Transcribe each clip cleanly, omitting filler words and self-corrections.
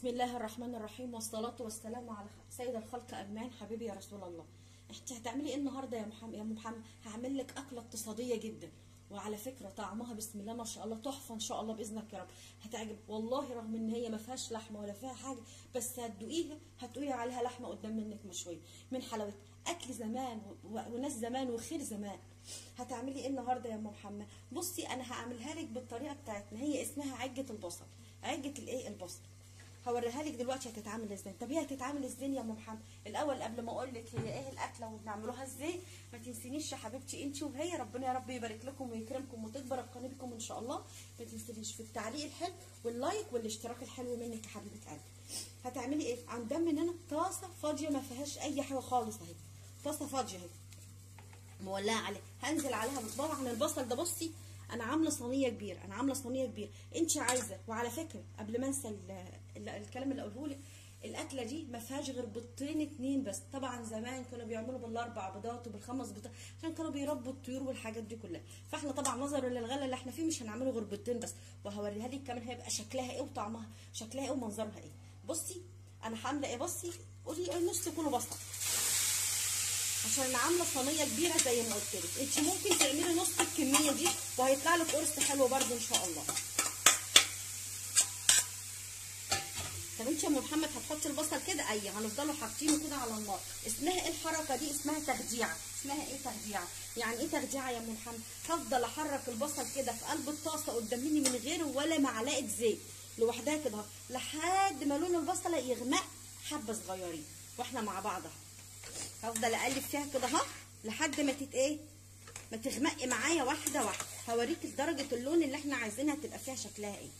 بسم الله الرحمن الرحيم، والصلاة والسلام على سيد الخلق أجمعين. حبيبي يا رسول الله، انت هتعملي ايه النهارده يا محمد؟ هعمل لك أكلة اقتصادية جدا، وعلى فكرة طعمها بسم الله ما شاء الله تحفة ان شاء الله بإذنك يا رب. هتعجب والله، رغم ان هي ما فيهاش لحمة ولا فيها حاجة، بس هتدوقيها عليها لحمة قدام منك مشوية من حلاوتها. أكل زمان وناس زمان وخير زمان. هتعملي ايه النهارده يا ام محمد؟ بصي انا هعملها لك بالطريقة بتاعتنا، هي اسمها عجة البصل. عجة الايه؟ البصل. هوريها لك دلوقتي هتتعمل ازاي. طب هي هتتعمل ازاي يا ام محمد؟ الاول قبل ما اقول لك هي ايه الاكله وبنعملوها ازاي، ما تنسينيش يا حبيبتي انت وهي، ربنا يا رب يبارك لكم ويكرمكم وتكبر القناه بكم ان شاء الله. ما تنسينيش في التعليق الحلو واللايك والاشتراك الحلو منك يا حبيبه قلبي. هتعملي ايه؟ عندنا مننا طاسه فاضيه ما فيهاش اي حاجه خالص اهي، طاسه فاضيه اهي مولعه عليها. هنزل عليها طبعا البصل ده. بصي انا عامله صينيه كبيره، انت عايزه. وعلى فكره قبل ما انسى الكلام اللي اقوله لك، الاكله دي ما فيهاش غير بيضتين اتنين بس. طبعا زمان كانوا بيعملوا بالاربع بيضات وبالخمس بيضات عشان كانوا بيربوا الطيور والحاجات دي كلها. فاحنا طبعا نظرا للغلا اللي احنا فيه مش هنعمله غير بيضتين بس. وهوريها لك كمان هيبقى شكلها ايه وطعمها شكلها ايه ومنظرها ايه. بصي انا عامله ايه. بصي قولي نص كيلو بصل، عشان انا عامله صينيه كبيره زي ما قلت لك. انت ممكن تعملي نص الكميه دي وهيطلع لك قرص حلو برده ان شاء الله. طب انت يا ام محمد هتحطي البصل كده؟ ايوه هنفضلوا حاطينه كده على النار. اسمها ايه الحركه دي؟ اسمها تخديعه. اسمها ايه تخديعه؟ يعني ايه تخديعه يا ام محمد؟ هفضل احرك البصل كده في قلب الطاسه قدام مني من غير ولا معلقه زيت، لوحدها كده لحد ما لون البصله يغمق حبه صغيرين واحنا مع بعض اهو. هفضل اقلب فيها كده اهو لحد ما ما تغمقي معايا واحده واحده. هوريكي درجه اللون اللي احنا عايزينها تبقى فيها شكلها ايه.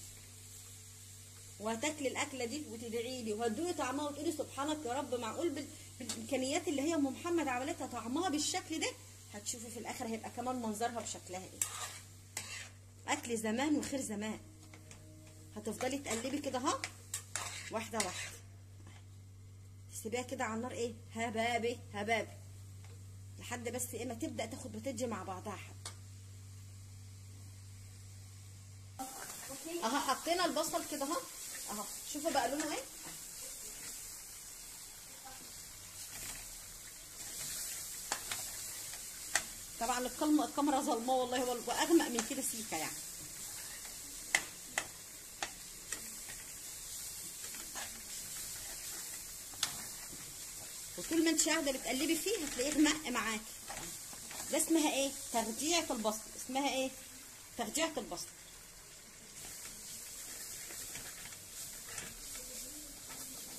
وهتاكلي الاكله دي وتدعي لي وهتدوقي طعمها وتقولي سبحانك يا رب، معقول بالامكانيات اللي هي ام محمد عملتها طعمها بالشكل ده؟ هتشوفي في الاخر هيبقى كمان منظرها بشكلها ايه. اكل زمان وخير زمان. هتفضلي تقلبي كده اهو واحده واحده، تسيبيها كده على النار ايه هبابي هبابي لحد بس ايه ما تبدا تاخد بتدي مع بعضها حبه اهو. حطينا البصل كده اهو شوفوا بقى لونه ايه. طبعا الكاميرا ظلمه والله، واغمق من كده سيكه يعني. وطول ما انت قاعده بتقلبي فيه هتلاقيه غمق معاكي. ده اسمها ايه؟ تخديعه البصل. اسمها ايه؟ تخديعه البصل.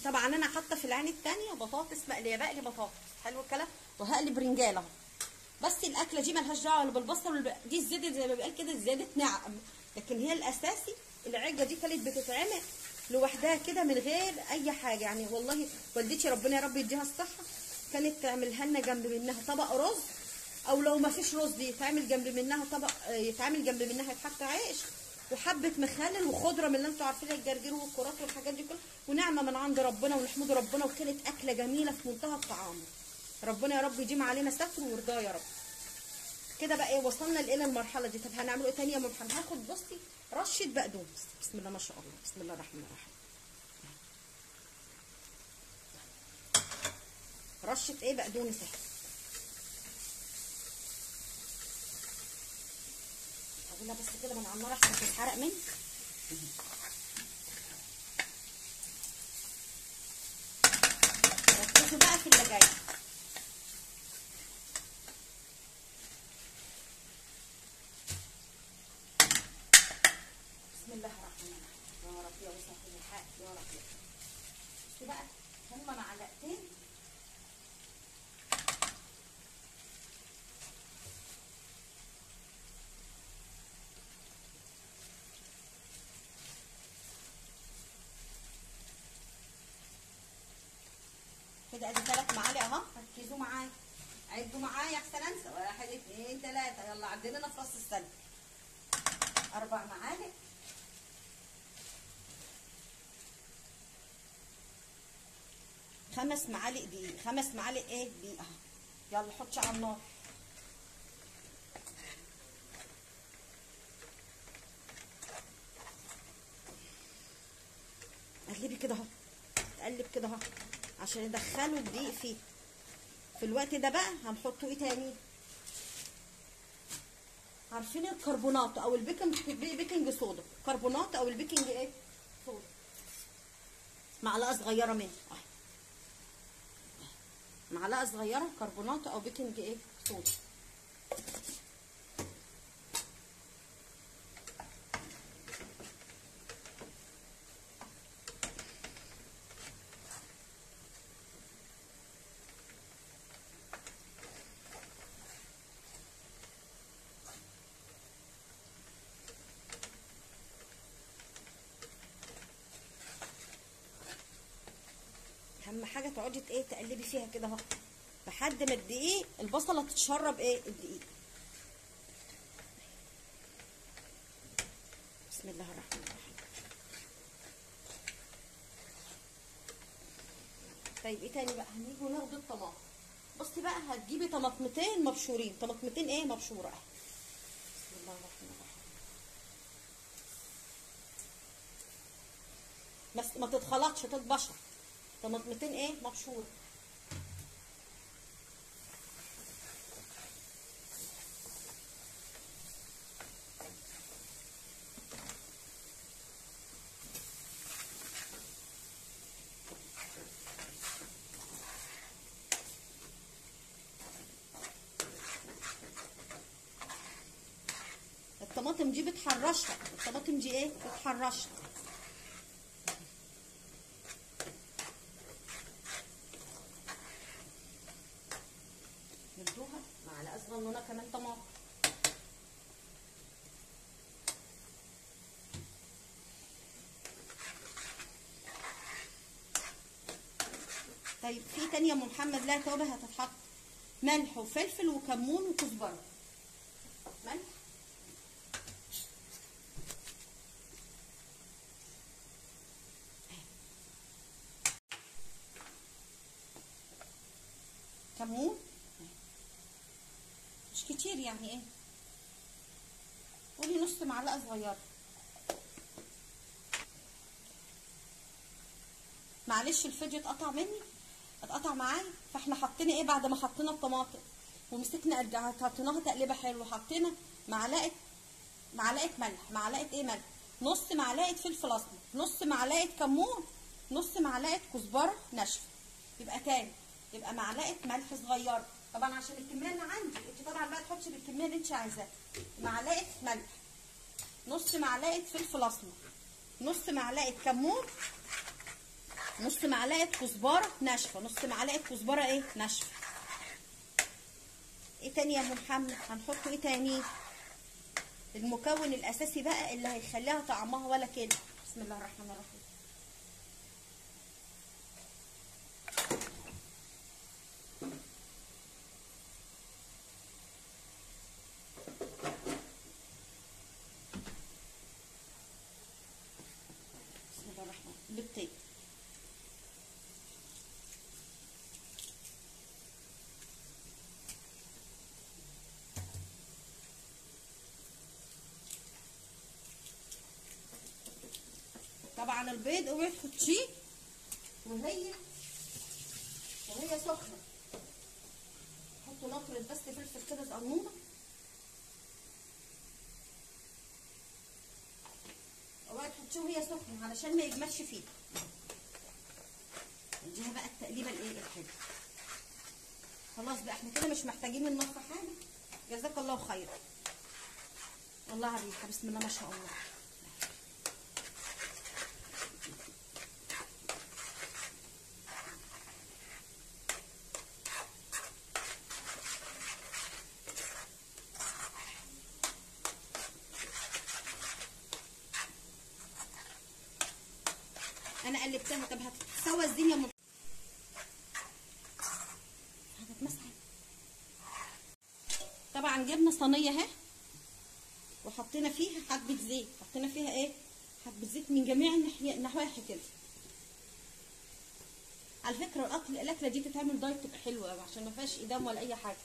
طبعا انا حاطه في العين الثانيه بطاطس مقليه، بقلي بطاطس حلو الكلام، وهقلب رنجاله اهو. بس الاكله دي مالهاش دعوه لا بالبصل دي زياده زي ما بيقال كده، زياده نعم. لكن هي الاساسي العجه دي كانت بتتعمل لوحدها كده من غير اي حاجه يعني. والله والدتي ربنا يا رب يديها الصحه كانت تعملها لنا جنب منها طبق رز، او لو ما فيش رز يتعمل جنب منها طبق، يتعمل جنب منها يتحط عيش وحبه مخلل وخضره من اللي انتوا عارفين، الجرجير والكرات والحاجات دي كلها، ونعمه من عند ربنا ونحمد ربنا. وكانت اكله جميله في منتهى الطعام. ربنا يا رب يديم علينا ستر ورضاه يا رب. كده بقى ايه وصلنا الى المرحله دي. طب هنعمله ايه تاني يا ام محمد؟ هاخد بصي رشه بقدونس. بسم الله ما شاء الله، بسم الله الرحمن الرحيم. رشه ايه؟ بقدونس اهي. هقولها بس كده من على النار عشان تتحرق مني. ركزوا بقى في اللي جاي. بسم الله الرحمن الرحيم. يا رب يا وسع كل الحق يا رب. بس بقى هما معلقتين كده، ادي 3 معالق اهو. ركزوا معايا، عدوا معايا احسن انسى. 1 2 3 يلا عدينا في راس السنه. 4 معالق. 5 معالق دقيق. 5 معالق ايه؟ دقيق اهو. يلا حطي على النار. تقلبي كده اهو، تقلب كده اهو عشان يدخلوا الدقيق فيه. في الوقت ده بقى هنحطه ايه تاني؟ عارفين الكربونات او بيكنج صودا، كربونات او البيكنج ايه صودا، معلقه صغيره منه، معلقه صغيره كربونات او بيكنج ايه صودا. اهم حاجه تقعدي ايه تقلبي فيها كده اهو لحد ما الدقيق البصله تتشرب ايه الدقيق. بسم الله الرحمن الرحيم. طيب ايه تاني بقى؟ هنيجي وناخد الطماطم. بصي بقى هتجيبي طماطمتين مبشورين، طماطمتين ايه مبشوره اهي. بسم الله الرحمن الرحيم. بس ما تتخلطش تتبشر، طماطمتين ايه مبشوره. الطماطم دي بتحرشها، الطماطم دي ايه بتحرشها. ندوها معلقه صغنونه كمان طماطم. طيب في تانية يا ام محمد لها توابل هتتحط، ملح وفلفل وكمون وكزبره. ملح كمون مش كتير يعني ايه، قولي نص معلقه صغيره. معلش الفيديو اتقطع معايا. فاحنا حطينا ايه بعد ما حطينا الطماطم ومسكنا حطيناها تقليبه حلوه، حطينا معلقه ملح، معلقه ايه ملح، نص معلقه فلفل اسمر، نص معلقه كمون، نص معلقه كزبره ناشفه. يبقى تاني، يبقى معلقه ملح صغيره طبعا عشان الكميه اللي عندي، انت طبعا بقى تحطي بالكميه اللي انت عايزاها. معلقه ملح، نص معلقه فلفل اسمر، نص معلقه كمون، نص معلقه كزبره ناشفه، نص معلقه كزبره ايه ناشفه. ايه تاني يا ام محمد؟ هنحط ايه تاني؟ المكون الاساسي بقى اللي هيخليها طعمها ولا كده. بسم الله الرحمن الرحيم. بسم الله الرحمن الرحيم. بيضتين، طبعا البيض اوعي تحطيه وهي سخنه، حطوا نقره بس فلفل كده صغنونه، اوعي تحطيه وهي سخنه علشان ما يجمدش فيه. اديها بقى التقليبه الايه الحلوه. خلاص بقى احنا كده مش محتاجين النار في حاجه. جزاك الله خير. والله على الريحه بسم الله ما شاء الله. انا قلبتها. طب هتتسوى الدنيا هتتمسح. طبعا جبنا صينيه اهي وحطينا فيها حبه زيت، حطينا فيها ايه حبه زيت من جميع النواحي كده. على فكره الاكله دي تتعمل دايت تبقى حلوه قوي عشان ما فيهاش ايدام ولا اي حاجه.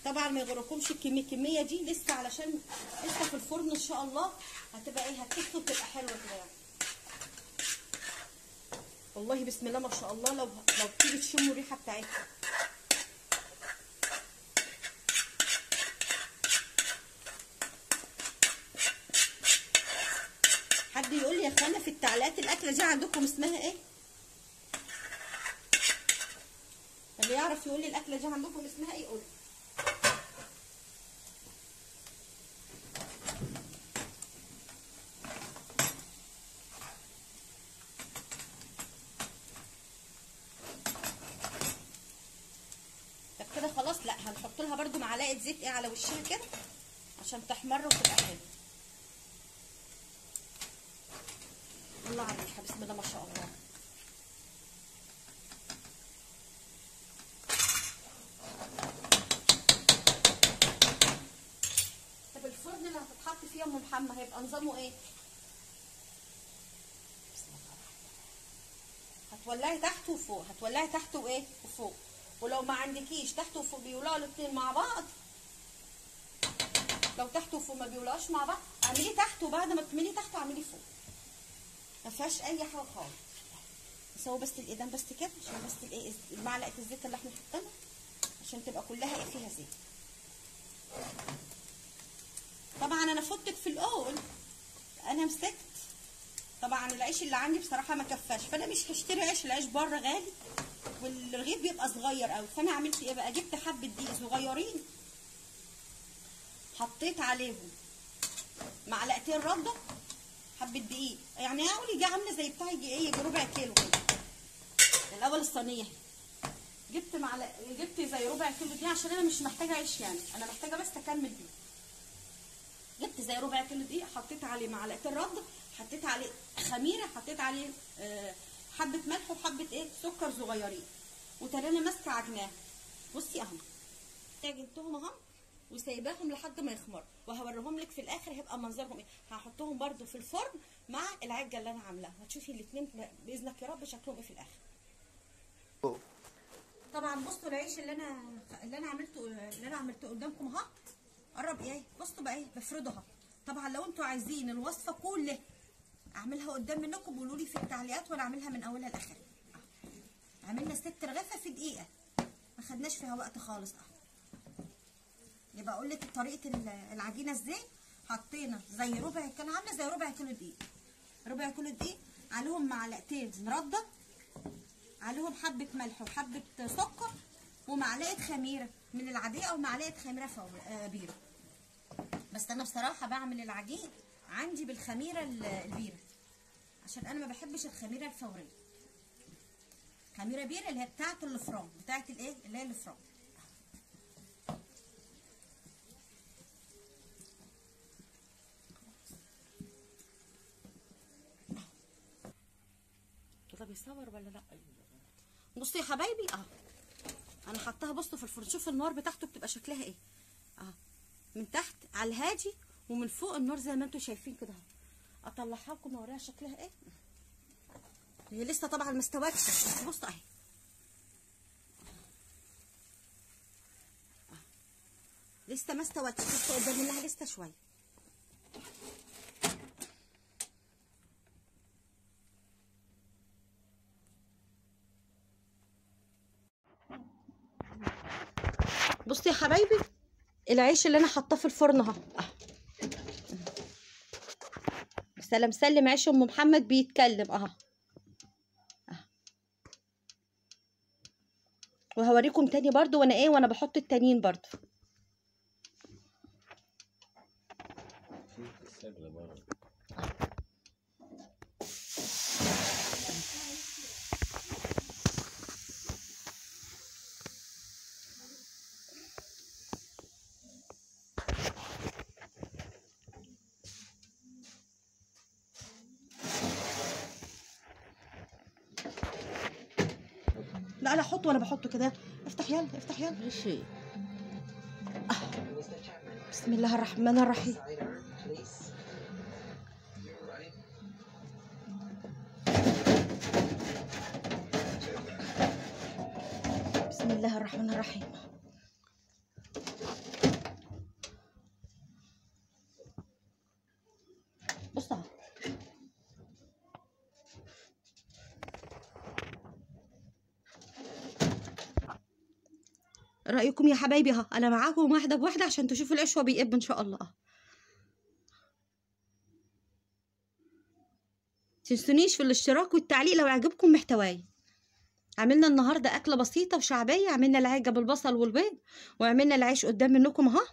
طبعا ما يغركمش الكميه دي لسه، علشان لسه في الفرن ان شاء الله هتبقى ايه، هتكتب وتبقى حلوه كده يعني. والله بسم الله ما شاء الله، لو تيجي تشموا الريحه بتاعتها. حد يقول لي يا اخوانا في التعليقات الاكله دي عندكم اسمها ايه؟ اللي يعرف يقول لي الاكله دي عندكم اسمها ايه يقول. طب كده خلاص. لا هنحط لها برده معلقه زيت ايه على وشها كده عشان تحمر وتبقى حلوه. الله على الريحه بسم الله ما شاء الله. طب الفرن اللي هتتحط فيه يا ام محمد هيبقى نظامه ايه؟ هتولعي تحت وفوق، هتولعي تحت وايه وفوق، ولو ما عندكيش تحت وفوق بيولعوا الاثنين مع بعض، لو تحت وفوق ما بيولعوش مع بعض اعملي تحت، وبعد ما تعملي تحت اعملي فوق، ما فيهاش اي حاجه خالص. بس هو بس الايدام بس كده عشان بس الايه معلقه الزيت اللي احنا حاطينها عشان تبقى كلها ايه فيها زيت. طبعا انا فوتك في الاول، انا مسكت طبعا العيش اللي عندي بصراحه ما كفاش، فانا مش هشتري عيش، العيش بره غالي والرغيف بيبقى صغير قوي. فانا عملت ايه بقى، جبت حبه دقيق صغيرين حطيت عليهم معلقتين رده، حبه دقيق يعني اقول يجي عامله زي بتاع يجي ايه، يجي ربع كيلو كده. الاول الصينيه جبت زي ربع كيلو دقيق عشان انا مش محتاجه عيش يعني، انا محتاجه بس اكمل بيه. جبت زي ربع كيلو دقيق، حطيت عليه معلقتين رده، حطيت عليه خميره، حطيت عليه حبه ملح وحبه ايه سكر صغيرين، وتراني ماسكه عجناه. بصي اهو عجنتهم اهو وسايباهم لحد ما يخمروا، وهوريهم لك في الاخر هيبقى منظرهم ايه. هحطهم برده في الفرن مع العجه اللي انا عاملاها، هتشوفي الاثنين باذنك يا رب شكلهم ايه في الاخر. طبعا بصوا العيش اللي انا عملته قدامكم اهو، قرب ايه، بصوا بقى ايه بفرده اهو. طبعا لو انتوا عايزين الوصفه كلها اعملها قدام منكم قولوا لي في التعليقات وانا اعملها من اولها لاخرها. عملنا 6 رغيفه في دقيقه، ما خدناش فيها وقت خالص اهو. يبقى اقول لك طريقه العجينه ازاي. حطينا زي كان عامله زي ربع كيلو دقيق، ربع كيلو دقيق عليهم معلقتين مرده، عليهم حبه ملح وحبه سكر ومعلقه خميره من العاديه او معلقه خميره بيره. بس انا بصراحه بعمل العجين عندي بالخميره البيره عشان انا ما بحبش الخميره الفوريه. خميره بيره اللي هي بتاعه الفران، بتاعه الايه اللي هي الفران. كده بيصور ولا لا؟ بصوا يا حبايبي اهو انا حطاها، بصوا في الفرن، شوفوا النار بتاعته بتبقى شكلها ايه اهو، من تحت على الهادي ومن فوق النار زي ما انتم شايفين كده اهو. اطلعها لكم واوريها شكلها ايه. هي لسه طبعا ما استوتش بس بصوا اهي لسه ما استوتش، لسه قدام منها لسه شويه. بصوا يا حبايبي العيش اللي انا حاطاه في الفرن اهو، سلام سلم عيش ام محمد بيتكلم اهو. وهوريكم تاني برضو وانا بحط التانيين برضو. لا احط وانا بحطه كده. افتح يلا افتح يلا. ماشي. بسم الله الرحمن الرحيم. بسم الله الرحمن الرحيم. رأيكم يا حبايبي؟ اهو انا معاكم واحده بواحده عشان تشوفوا العيش وهو بيقب ان شاء الله. تنسونيش في الاشتراك والتعليق لو عجبكم محتواي. عملنا النهارده اكله بسيطه وشعبيه، عملنا العجه بالبصل والبيض، وعملنا العيش قدام منكم اهو،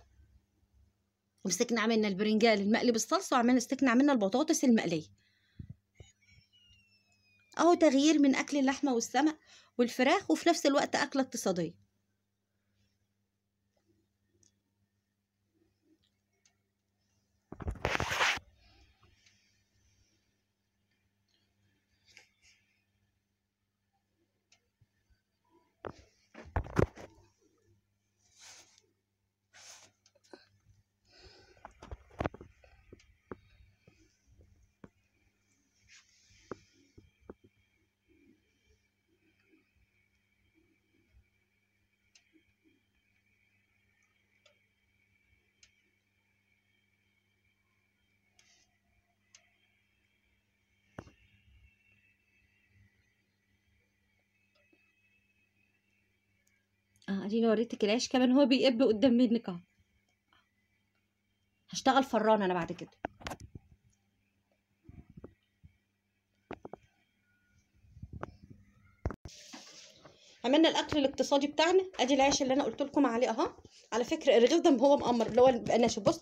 ومسكنا عملنا البرنجان المقلي بالصلصه، عملنا البطاطس المقليه اهو. تغيير من اكل اللحمه والسمك والفراخ، وفي نفس الوقت اكله اقتصاديه. اديني وريتك العيش كمان هو بيقب قدام منك اهو. هشتغل فران انا بعد كده. عملنا الاكل الاقتصادي بتاعنا. ادي العيش اللي انا قلت لكم عليه اهو. على فكره الرغيف ده هو مقمر اللي هو بيبقى ناشف. بص